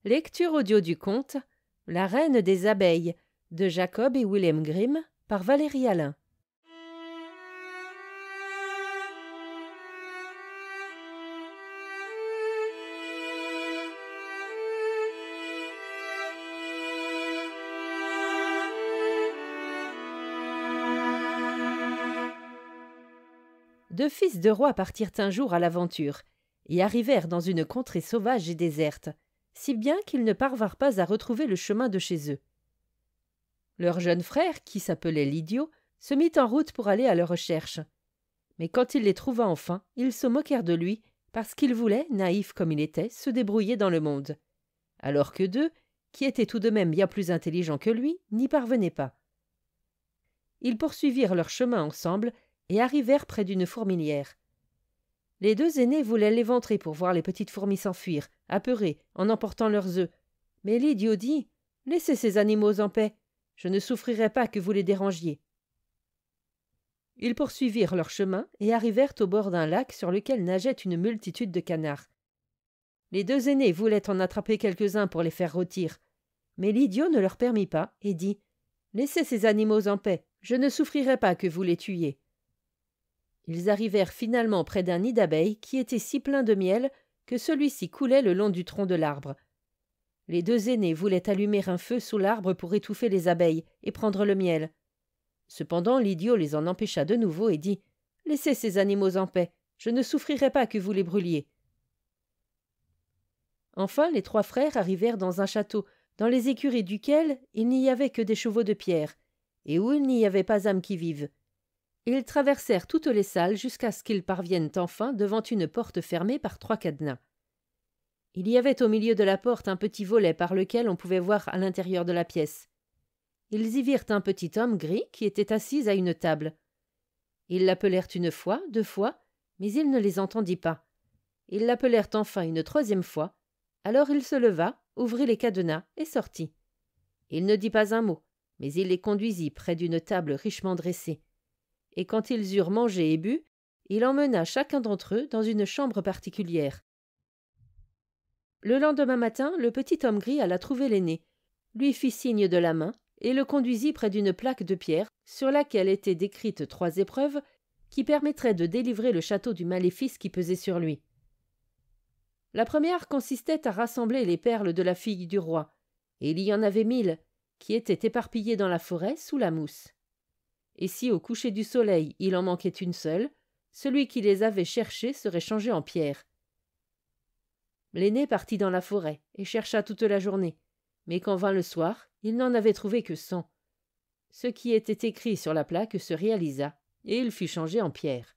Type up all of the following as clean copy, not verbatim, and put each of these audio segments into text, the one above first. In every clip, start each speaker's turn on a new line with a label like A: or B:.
A: Lecture audio du conte La Reine des Abeilles de Jacob et William Grimm par Valérie Alain. Deux fils de rois partirent un jour à l'aventure et arrivèrent dans une contrée sauvage et déserte, si bien qu'ils ne parvinrent pas à retrouver le chemin de chez eux. Leur jeune frère, qui s'appelait L'idiot, se mit en route pour aller à leur recherche. Mais quand il les trouva enfin, ils se moquèrent de lui, parce qu'il voulait, naïf comme il était, se débrouiller dans le monde. Alors que deux, qui étaient tout de même bien plus intelligents que lui, n'y parvenaient pas. Ils poursuivirent leur chemin ensemble et arrivèrent près d'une fourmilière. Les deux aînés voulaient l'éventrer pour voir les petites fourmis s'enfuir, apeurées, en emportant leurs œufs. Mais l'idiot dit « Laissez ces animaux en paix, je ne souffrirai pas que vous les dérangiez. » Ils poursuivirent leur chemin et arrivèrent au bord d'un lac sur lequel nageait une multitude de canards. Les deux aînés voulaient en attraper quelques-uns pour les faire rôtir, mais l'idiot ne leur permit pas et dit « Laissez ces animaux en paix, je ne souffrirai pas que vous les tuiez. » Ils arrivèrent finalement près d'un nid d'abeilles qui était si plein de miel que celui-ci coulait le long du tronc de l'arbre. Les deux aînés voulaient allumer un feu sous l'arbre pour étouffer les abeilles et prendre le miel. Cependant, l'idiot les en empêcha de nouveau et dit « Laissez ces animaux en paix, je ne souffrirai pas que vous les brûliez. » Enfin, les trois frères arrivèrent dans un château, dans les écuries duquel il n'y avait que des chevaux de pierre, et où il n'y avait pas âme qui vive. Ils traversèrent toutes les salles jusqu'à ce qu'ils parviennent enfin devant une porte fermée par 3 cadenas. Il y avait au milieu de la porte un petit volet par lequel on pouvait voir à l'intérieur de la pièce. Ils y virent un petit homme gris qui était assis à une table. Ils l'appelèrent une fois, 2 fois, mais il ne les entendit pas. Ils l'appelèrent enfin une 3e fois. Alors il se leva, ouvrit les cadenas et sortit. Il ne dit pas un mot, mais il les conduisit près d'une table richement dressée. Et quand ils eurent mangé et bu, il emmena chacun d'entre eux dans une chambre particulière. Le lendemain matin, le petit homme gris alla trouver l'aîné, lui fit signe de la main et le conduisit près d'une plaque de pierre sur laquelle étaient décrites 3 épreuves qui permettraient de délivrer le château du maléfice qui pesait sur lui. La première consistait à rassembler les perles de la fille du roi, et il y en avait 1000 qui étaient éparpillées dans la forêt sous la mousse. Et si au coucher du soleil il en manquait une seule, celui qui les avait cherchées serait changé en pierre. L'aîné partit dans la forêt et chercha toute la journée, mais quand vint le soir, il n'en avait trouvé que 100. Ce qui était écrit sur la plaque se réalisa, et il fut changé en pierre.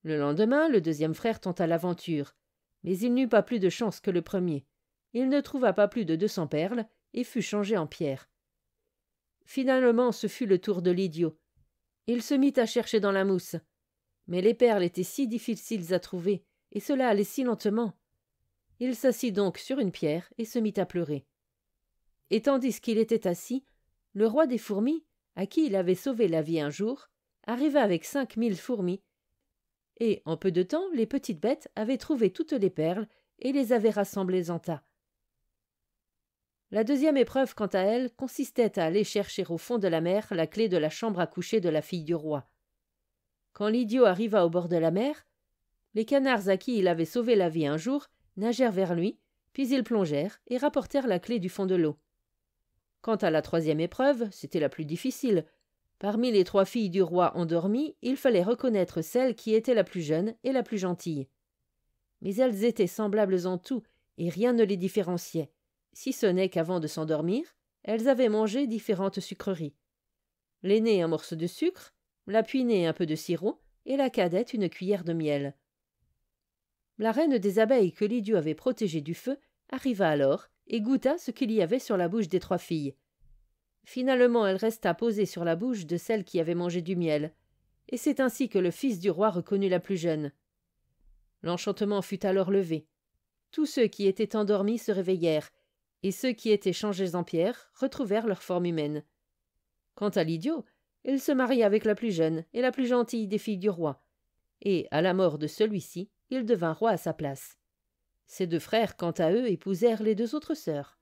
A: Le lendemain, le 2e frère tenta l'aventure, mais il n'eut pas plus de chance que le premier. Il ne trouva pas plus de 200 perles et fut changé en pierre. Finalement, ce fut le tour de l'idiot. Il se mit à chercher dans la mousse. Mais les perles étaient si difficiles à trouver, et cela allait si lentement. Il s'assit donc sur une pierre et se mit à pleurer. Et tandis qu'il était assis, le roi des fourmis, à qui il avait sauvé la vie un jour, arriva avec 5000 fourmis, et en peu de temps, les petites bêtes avaient trouvé toutes les perles et les avaient rassemblées en tas. La 2e épreuve, quant à elle, consistait à aller chercher au fond de la mer la clé de la chambre à coucher de la fille du roi. Quand l'idiot arriva au bord de la mer, les canards à qui il avait sauvé la vie un jour nagèrent vers lui, puis ils plongèrent et rapportèrent la clé du fond de l'eau. Quant à la 3e épreuve, c'était la plus difficile. Parmi les 3 filles du roi endormies, il fallait reconnaître celle qui était la plus jeune et la plus gentille. Mais elles étaient semblables en tout, et rien ne les différenciait. Si ce n'est qu'avant de s'endormir, elles avaient mangé différentes sucreries. L'aînée un morceau de sucre, la puinée un peu de sirop, et la cadette une cuillère de miel. La reine des abeilles que l'idiot avait protégée du feu arriva alors et goûta ce qu'il y avait sur la bouche des 3 filles. Finalement, elle resta posée sur la bouche de celle qui avait mangé du miel, et c'est ainsi que le fils du roi reconnut la plus jeune. L'enchantement fut alors levé. Tous ceux qui étaient endormis se réveillèrent, et ceux qui étaient changés en pierre retrouvèrent leur forme humaine. Quant à l'idiot, il se maria avec la plus jeune et la plus gentille des filles du roi, et, à la mort de celui-ci, il devint roi à sa place. Ces 2 frères, quant à eux, épousèrent les 2 autres sœurs.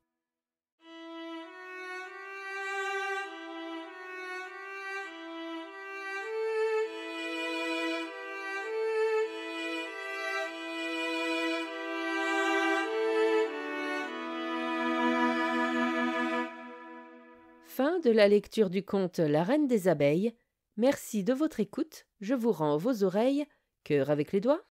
A: Fin de la lecture du conte La Reine des Abeilles. Merci de votre écoute. Je vous rends vos oreilles. Cœur avec les doigts.